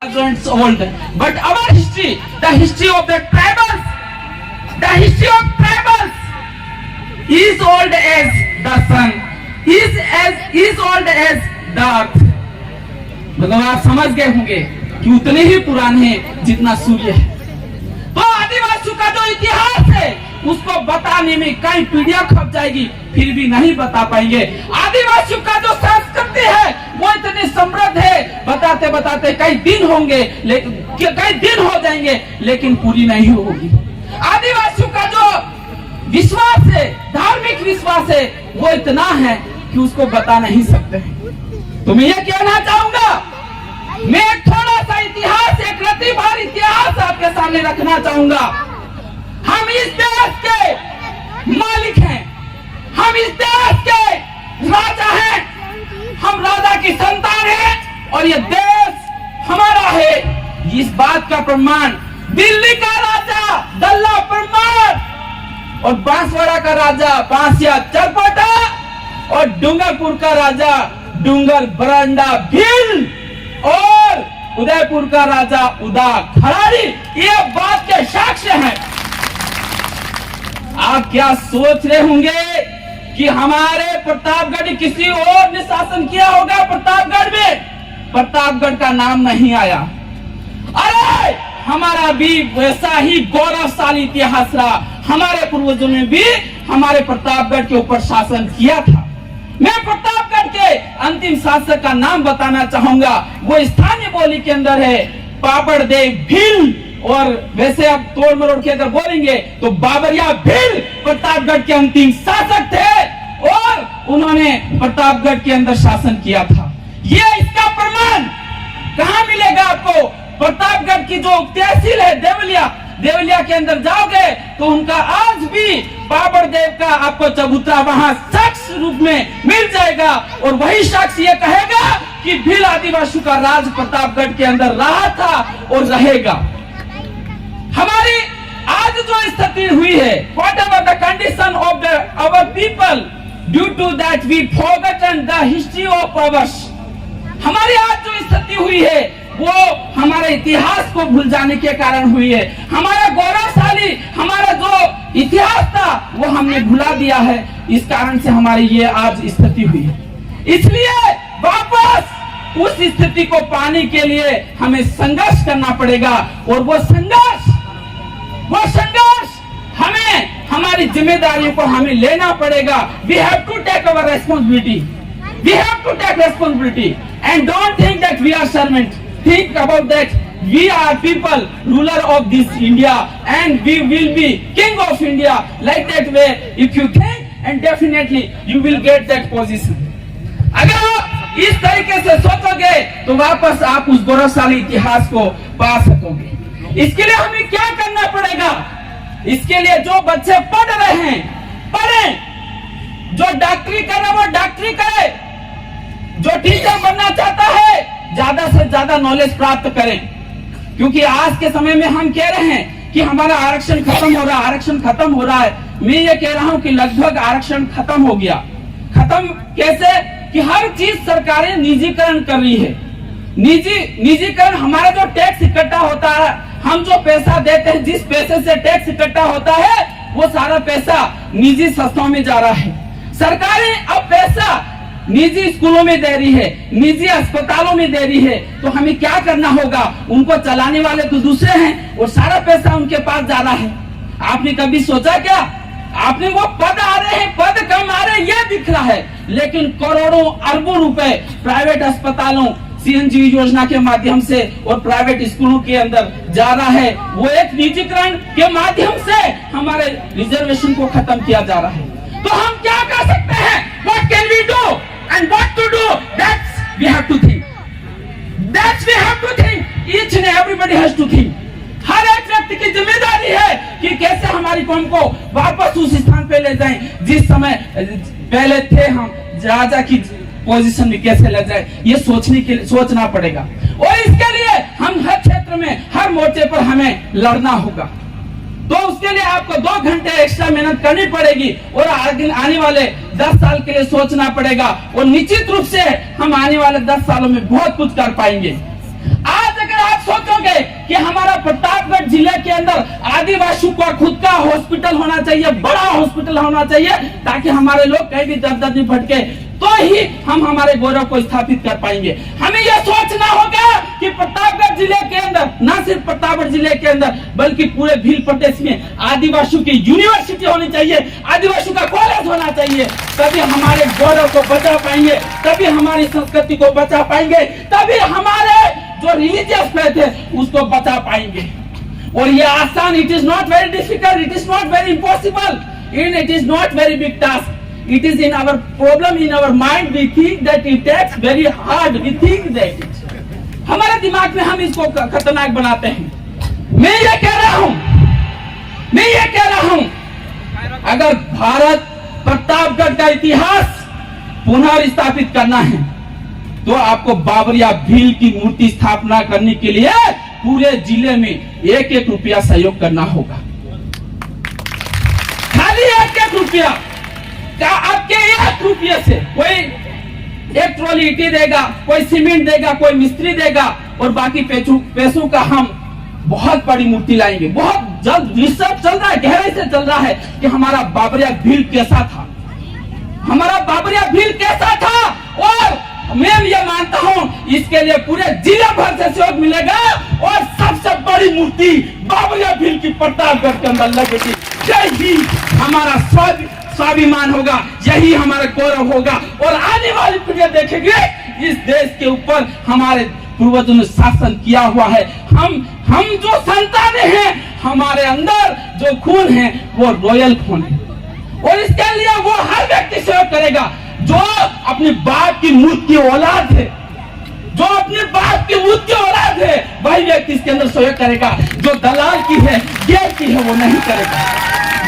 thousands old, but our history, the history of the tribals, is old as the sun, is old as the earth. मतलब आप समझ गए होंगे कि उतने ही पुराने हैं जितना सूर्य है। तो आदिवासियों का जो इतिहास है उसको बताने में कई पीढ़ियां खप जाएगी, फिर भी नहीं बता पाएंगे। आदिवासियों का जो संस्कृति है वो इतनी समृद्ध है, बताते बताते कई दिन होंगे, लेकिन कई दिन हो जाएंगे लेकिन पूरी नहीं होगी। आदिवासियों का जो विश्वास है, धार्मिक विश्वास है, वो इतना है कि उसको बता नहीं सकते। तो मैं ये कहना चाहूंगा, मैं एक थोड़ा सा इतिहास, एक रत्ती भर इतिहास आपके सामने रखना चाहूंगा। हम इस देश के मालिक हैं, हम इस देश के राजा हैं, हम राजा की संतान हैं और ये देश हमारा है। इस बात का प्रमाण दिल्ली का राजा दल्ला परमार और बांसवाड़ा का राजा बांसिया चरपटा और डूंगरपुर का राजा डूंगर बरांडा भील और उदयपुर का राजा उदा खराड़ी, ये बात के साक्ष्य हैं। आप क्या सोच रहे होंगे कि हमारे प्रतापगढ़ किसी और ने शासन किया होगा? प्रतापगढ़ में प्रतापगढ़ का नाम नहीं आया। अरे हमारा भी वैसा ही गौरवशाली इतिहास रहा, हमारे पूर्वजों ने भी हमारे प्रतापगढ़ के ऊपर शासन किया था। मैं प्रतापगढ़ के अंतिम शासक का नाम बताना चाहूंगा, वो स्थानीय बोली के अंदर है पापड़ देव भील, और वैसे अब तोड़ मरोड़ के अगर बोलेंगे तो बाबरिया भील प्रतापगढ़ के अंतिम शासक थे और उन्होंने प्रतापगढ़ के अंदर शासन किया था। ये इसका प्रमाण कहाँ मिलेगा आपको? प्रतापगढ़ की जो तहसील है देवलिया के अंदर जाओगे तो उनका आज भी बाबर देव का आपको चबूतरा वहां शख्स रूप में मिल जाएगा और वही शख्स ये कहेगा कि भील आदिवासियों का राज प्रतापगढ़ के अंदर रहा था और रहेगा। हमारी आज जो स्थिति हुई है, whatever the condition of our people, due to that we forgotten the history of ours. हमारी आज जो स्थिति हुई है वो हमारे इतिहास को भूल जाने के कारण हुई है। हमारा गौरवशाली हमारा जो इतिहास था वो हमने भुला दिया है, इस कारण से हमारी ये आज स्थिति हुई है। इसलिए वापस उस स्थिति को पाने के लिए हमें संघर्ष करना पड़ेगा और वो संघर्ष हमें हमारी जिम्मेदारियों को हमें लेना पड़ेगा। We have to take our responsibility. We have to take responsibility and don't think that we are servant. Think about that we are people, ruler of this India, and we will be king of India. Like that way, if you think, and definitely you will get that position. अगर आप इस तरीके से सोचोगे तो वापस आप उस गौरवशाली इतिहास को पा सकोगे। इसके लिए हमें क्या करना पड़ेगा? इसके लिए जो बच्चे पढ़ रहे हैं पढ़ें, जो डॉक्टरी कर रहे वो डॉक्टरी करे, जो टीचर बनना चाहता है ज्यादा से ज्यादा नॉलेज प्राप्त करें, क्योंकि आज के समय में हम कह रहे हैं कि हमारा आरक्षण खत्म हो रहा है। मैं ये कह रहा हूं कि लगभग आरक्षण खत्म हो गया। खत्म कैसे? कि हर चीज सरकारें निजीकरण कर रही है। निजीकरण, हमारा जो टैक्स इकट्ठा होता है, हम जो पैसा देते हैं, जिस पैसे से टैक्स इकट्ठा होता है वो सारा पैसा निजी संस्थाओं में जा रहा है। सरकारें अब पैसा निजी स्कूलों में दे रही है, निजी अस्पतालों में दे रही है। तो हमें क्या करना होगा? उनको चलाने वाले तो दूसरे हैं और सारा पैसा उनके पास जा रहा है। आपने कभी सोचा क्या? आपने वो पद आ रहे हैं, पद कम आ रहे हैं, ये दिख रहा है, लेकिन करोड़ों अरबों रुपए प्राइवेट अस्पतालों, सीएनजी योजना के माध्यम से और प्राइवेट स्कूलों के अंदर जा रहा है। वो एक निजीकरण के माध्यम से हमारे रिजर्वेशन को खत्म किया जा रहा है। तो हम क्या कर सकते हैं? What can we do and what to do? That's we have to think. Each and everybody has to think. हर एक व्यक्ति की जिम्मेदारी है कि कैसे हमारी कौम को वापस उस स्थान पे ले जाएं जिस समय पहले थे। हम राजा की पोजीशन में कैसे ले जाए, ये सोचना पड़ेगा और इसके लिए हम हर क्षेत्र में, हर मोर्चे पर हमें लड़ना होगा। तो उसके लिए आपको 2 घंटे एक्स्ट्रा मेहनत करनी पड़ेगी और आने वाले 10 साल के लिए सोचना पड़ेगा और निश्चित रूप से हम आने वाले 10 सालों में बहुत कुछ कर पाएंगे। आज अगर आप कि हमारा प्रतापगढ़ जिले के अंदर आदिवासियों का खुद का हॉस्पिटल होना चाहिए, बड़ा हॉस्पिटल होना चाहिए, ताकि हमारे लोग कहीं भी दर्द नहीं भटके, तो ही हम हमारे गौरव को स्थापित कर पाएंगे। हमें यह सोचना होगा कि प्रतापगढ़ जिले के अंदर, न सिर्फ प्रतापगढ़ जिले के अंदर बल्कि पूरे भील प्रदेश में आदिवासियों की यूनिवर्सिटी होनी चाहिए, आदिवासियों का कॉलेज होना चाहिए, तभी हमारे गौरव को बचा पाएंगे, तभी हमारी संस्कृति को बचा पाएंगे, तभी हमारे जो रिलीजियस फेथ है उसको बचा पाएंगे। और ये आसान, it is not very difficult, it is not very impossible, it is not very big task. It is in our problem, in our mind. We think that it takes very hard. We think that हमारे दिमाग में हम इसको खतरनाक बनाते हैं। मैं ये कह रहा हूं, अगर भारत प्रतापगढ़ का इतिहास पुनः स्थापित करना है तो आपको बाबरिया भील की मूर्ति स्थापना करने के लिए पूरे जिले में 1-1 रुपया सहयोग करना होगा। खाली 1-1 रुपया, क्या आपके 1 रुपये से कोई 1 ट्रॉली ईंटें देगा, कोई सीमेंट देगा, कोई मिस्त्री देगा, और बाकी पैसों का हम बहुत बड़ी मूर्ति लाएंगे। बहुत जल्द रिसर्च चल रहा है, गहराई से चल रहा है कि हमारा बाबरिया भील कैसा था, हमारा बाबरिया भील कैसा था। और मैं ये मानता हूं इसके लिए पूरे जिले भर से सहयोग मिलेगा और सबसे बड़ी मूर्ति बाबरिया भील की प्रतापगढ़ के अंदर लगेगी। यही हमारा स्वाभिमान होगा, यही हमारा गौरव होगा, और आने वाली पीढ़ी देखेंगे इस देश के ऊपर हमारे पूर्वजों ने शासन किया हुआ है। हम जो संतानें हैं, हमारे अंदर जो खून है वो रॉयल खून है, और इसके लिए वो हर व्यक्ति सहयोग करेगा जो अपने बाप की मूर्त की औलाद है, जो अपने बाप की मूर्त की औलाद है, वही व्यक्ति इसके अंदर सहयोग करेगा। जो दलाल की है, गैर की है, वो नहीं करेगा।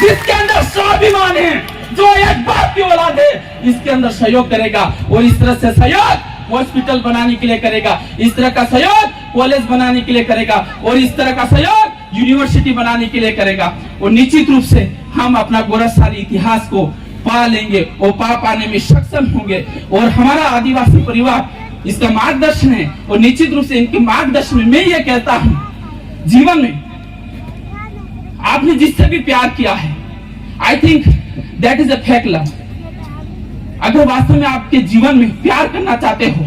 जिसके अंदर स्वाभिमान है, जो एक बाप की औलाद है, इसके अंदर सहयोग करेगा। और इस तरह से सहयोग हॉस्पिटल बनाने के लिए करेगा, इस तरह का सहयोग कॉलेज बनाने के लिए करेगा, और इस तरह का सहयोग यूनिवर्सिटी बनाने के लिए करेगा। और निश्चित रूप से हम अपना गौरवशाली इतिहास को पा लेंगे और पाने में सक्षम होंगे। और हमारा आदिवासी परिवार इसका मार्गदर्शन है, और निश्चित रूप से इनके मार्गदर्शन में मैं ये कहता हूं, जीवन में आपने जिससे भी प्यार किया है, I think that is a fake love. अगर वास्तव में आपके जीवन में प्यार करना चाहते हो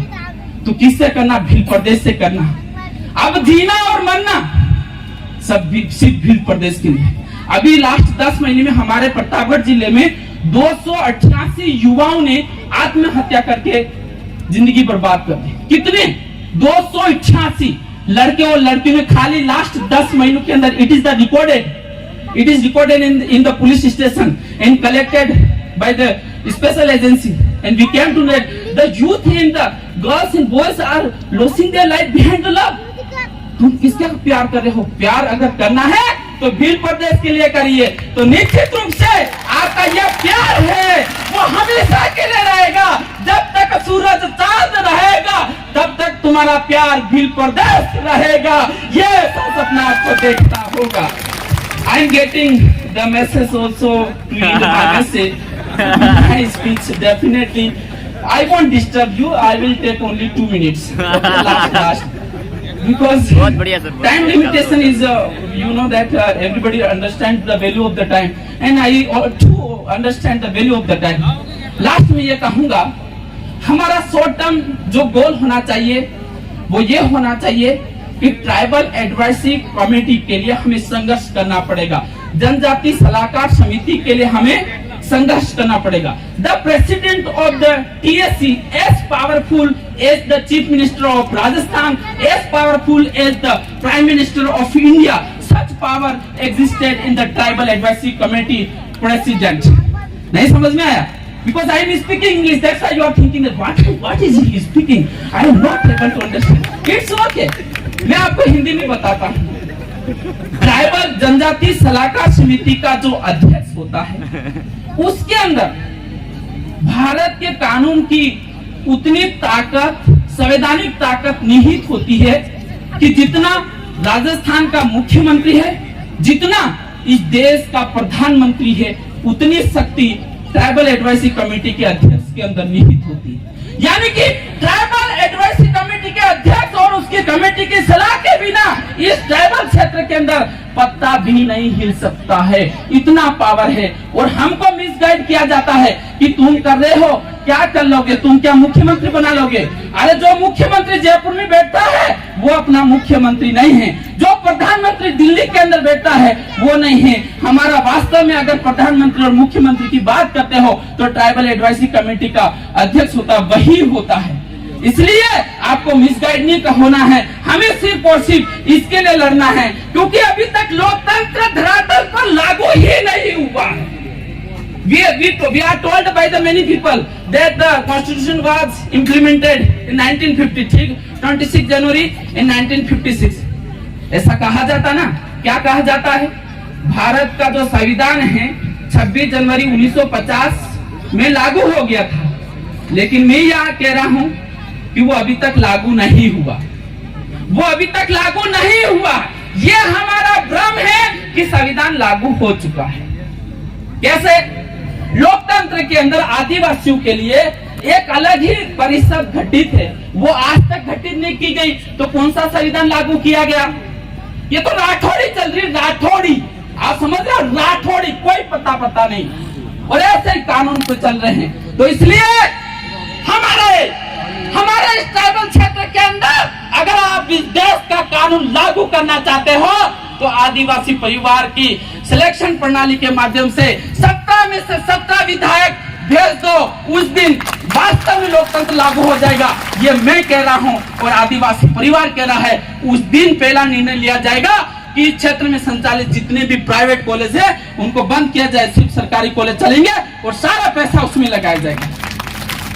तो किससे करना? भील प्रदेश से करना। अब जीना और मरना सब सिर्फ भील प्रदेश के लिए। अभी लास्ट 10 महीने में हमारे प्रतापगढ़ जिले में 288 युवाओं ने आत्महत्या करके जिंदगी बर्बाद कर दी। कितने? 288 लड़के और लड़कियों ने खाली लास्ट 10 महीनों के अंदर। It is recorded in the police station and collected by the special agency, and we came to know the youth and the girls and boys are losing their life behind the love. तुम किसका प्यार कर रहे हो? प्यार अगर करना है तो भील प्रदेश के लिए करिए। तो निश्चित रूप से आपका यह प्यार है वो हमेशा के लिए रहेगा। जब तक सूरज चांद रहेगा तब तक तुम्हारा प्यार भील प्रदेश रहेगा। ये सपना आपको देखता होगा। I am getting the message also to you, my message, my speech definitely. I won't disturb you. I will take only 2 minutes. Last. Because time limitation is, you know that everybody understands the value of the time, and I too understand the value of the time. Last में ये कहूँगा, हमारा short term जो गोल होना चाहिए वो ये होना चाहिए कि ट्राइबल एडवाइजरी कमेटी के लिए हमें संघर्ष करना पड़ेगा। जनजाति सलाहकार समिति के लिए हमें संघर्ष करना पड़ेगा। The president of the TSC as powerful as the chief minister of Rajasthan, as powerful as the prime minister of India, such power existed in the tribal advisory committee president. नहीं समझ में आया? Because I am speaking English, that's why you are thinking that what is he speaking? I am not able to understand. It's okay. मैं आपको हिंदी में बताता हूँ। Tribal जनजाति सलाहकार समिति का जो अध्यक्ष होता है उसके अंदर भारत के कानून की उतनी ताकत, संवैधानिक ताकत निहित होती है कि जितना राजस्थान का मुख्यमंत्री है, जितना इस देश का प्रधानमंत्री है, उतनी शक्ति ट्राइबल एडवाइजरी कमेटी के अध्यक्ष के अंदर निहित होती है। यानी कि ट्राइबल एडवाइजरी कमेटी के अध्यक्ष और उसकी कमेटी की सलाह के बिना इस ट्राइबल क्षेत्र के अंदर पत्ता भी नहीं हिल सकता है, इतना पावर है। और हमको मिसगाइड किया जाता है कि तुम कर रहे हो, क्या कर लोगे, तुम क्या मुख्यमंत्री बना लोगे। अरे जो मुख्यमंत्री जयपुर में बैठता है वो अपना मुख्यमंत्री नहीं है, जो प्रधानमंत्री दिल्ली के अंदर बैठता है वो नहीं है हमारा। वास्तव में अगर प्रधानमंत्री और मुख्यमंत्री की बात करते हो तो ट्राइबल एडवाइजरी कमेटी का अध्यक्ष होता वही होता है। इसलिए आपको मिसगाइड नहीं होना है, हमें सिर्फ और सिर्फ इसके लिए लड़ना है क्योंकि अभी तक लोकतंत्र धरातल पर लागू ही नहीं हुआ है। We are told by the many people that the constitution was implemented in 1950, 26 January in 1956। ऐसा कहा जाता ना, क्या कहा जाता है, भारत का जो संविधान है 26 जनवरी 1950 में लागू हो गया था, लेकिन मैं यहाँ कह रहा हूँ कि वो अभी तक लागू नहीं हुआ, वो अभी तक लागू नहीं हुआ। ये हमारा भ्रम है कि संविधान लागू हो चुका है। कैसे? लोकतंत्र के अंदर आदिवासियों के लिए एक अलग ही परिषद गठित है, वो आज तक गठित नहीं की गई, तो कौन सा संविधान लागू किया गया? ये तो राठौड़ी चल रही, राठौड़ी, आप समझ रहे हो, राठौड़ी, कोई पता नहीं, और ऐसे ही कानून पे चल रहे हैं। तो इसलिए हमारे इस ट्राइबल क्षेत्र के अंदर अगर आप इस देश का कानून लागू करना चाहते हो तो आदिवासी परिवार की सिलेक्शन प्रणाली के माध्यम से 17 में से 17 विधायक भेज दो, उस दिन वास्तव में लोकतंत्र लागू हो जाएगा। ये मैं कह रहा हूं और आदिवासी परिवार कह रहा है। उस दिन पहला निर्णय लिया जाएगा कि इस क्षेत्र में संचालित जितने भी प्राइवेट कॉलेज है उनको बंद किया जाए, सिर्फ सरकारी कॉलेज चलेंगे और सारा पैसा उसमें लगाया जाएगा।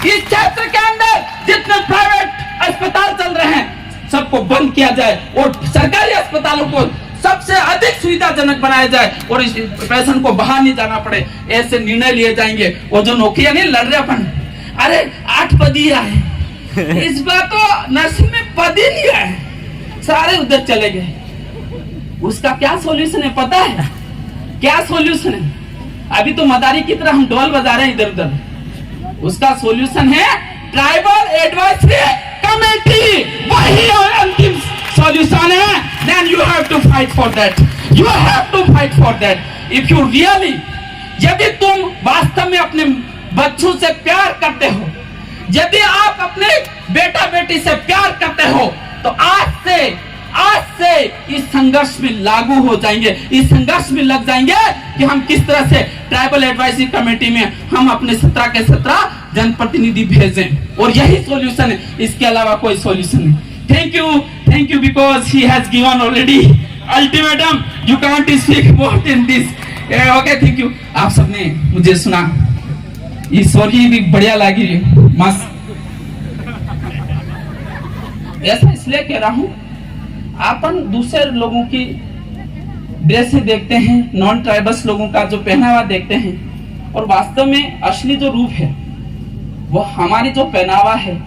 इस क्षेत्र के अंदर जितने प्राइवेट अस्पताल चल रहे हैं सबको बंद किया जाए और सरकारी अस्पतालों को सबसे अधिक सुविधाजनक बनाया जाए और इस पेशेंट को बाहर नहीं जाना पड़े। ऐसे निर्णय लिए जाएंगे। और जो नौकरियां नहीं लड़ रहे अपन, अरे 8 पद ही आए, इस बार तो नर्सिंग में पद ही नहीं आए, सारे उधर चले गए। उसका क्या सॉल्यूशन है पता है? क्या सॉल्यूशन है? अभी तो मदारी की तरह हम ढोल बजा रहे हैं इधर उधर। उसका सॉल्यूशन है ट्राइबल एडवाइजरी कमेटी, वही अंतिम सॉल्यूशन है। Then you have to fight for that. You have to fight for that. If you really, यदि तुम वास्तव में अपने बच्चों से प्यार करते हो, यदि आप अपने बेटा बेटी से प्यार करते हो, तो आज से इस संघर्ष में लागू हो जाएंगे, इस संघर्ष में लग जाएंगे कि हम किस तरह से ट्राइबल एडवाइजरी कमेटी में हम अपने 17 के 17 जनप्रतिनिधि भेजें। और यही सॉल्यूशन है, इसके अलावा कोई सॉल्यूशन नहीं। Thank you because he has given already ultimatum. You can't speak more in this. Okay, thank you. आप सबने मुझे सुना, ये स्टोरी भी बढ़िया लगी, मस्त। ऐसा इसलिए कह रहा हूँ, अपन दूसरे लोगों की ड्रेस देखते हैं, नॉन ट्राइबल्स लोगों का जो पहनावा देखते हैं, और वास्तव में असली जो रूप है वो हमारी जो पहनावा है